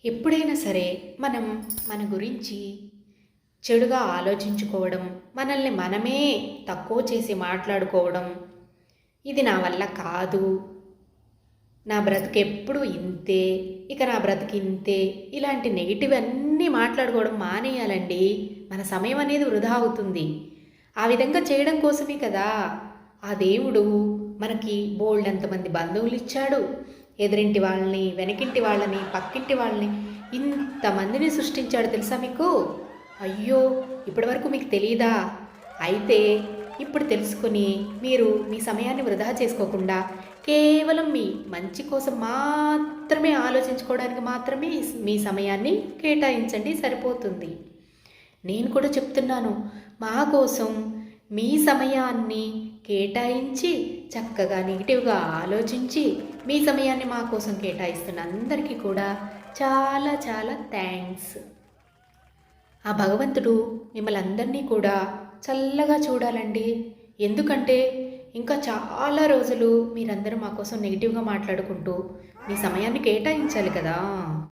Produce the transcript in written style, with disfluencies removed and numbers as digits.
ఎప్పుడైనా సరే మనం మన గురించి చెడుగా ఆలోచించుకోవడం, మనల్ని మనమే తక్కువ చేసి మాట్లాడుకోవడం, ఇది నా వల్ల కాదు, నా బ్రతుకెప్పుడు ఇంతే, ఇక నా బ్రతుకు ఇంతే, ఇలాంటి నెగిటివ్ అన్నీ మాట్లాడుకోవడం మానేయాలండి. మన సమయం అనేది వృధా అవుతుంది. ఆ విధంగా చేయడం కోసమే కదా ఆ దేవుడు మనకి బోల్డంతమంది బంధువులు ఇచ్చాడు. ఎదురింటి వాళ్ళని, వెనకింటి వాళ్ళని, పక్కింటి వాళ్ళని, ఇంతమందిని సృష్టించాడు తెలుసా మీకు? అయ్యో, ఇప్పటివరకు మీకు తెలీదా? అయితే ఇప్పుడు తెలుసుకొని మీరు మీ సమయాన్ని వృధా చేసుకోకుండా కేవలం మీ మంచి కోసం మాత్రమే ఆలోచించుకోవడానికి మాత్రమే మీ సమయాన్ని కేటాయించండి, సరిపోతుంది. నేను కూడా చెప్తున్నాను, మా కోసం మీ సమయాన్ని కేటాయించి చక్కగా నెగిటివ్గా ఆలోచించి మీ సమయాన్ని మా కోసం కేటాయిస్తున్న అందరికీ కూడా చాలా చాలా థ్యాంక్స్. ఆ భగవంతుడు మిమ్మల్ని అందరినీ కూడా చల్లగా చూడాలండి. ఎందుకంటే ఇంకా చాలా రోజులు మీరందరూ మా కోసం నెగిటివ్గా మాట్లాడుకుంటూ మీ సమయాన్ని కేటాయించాలి కదా.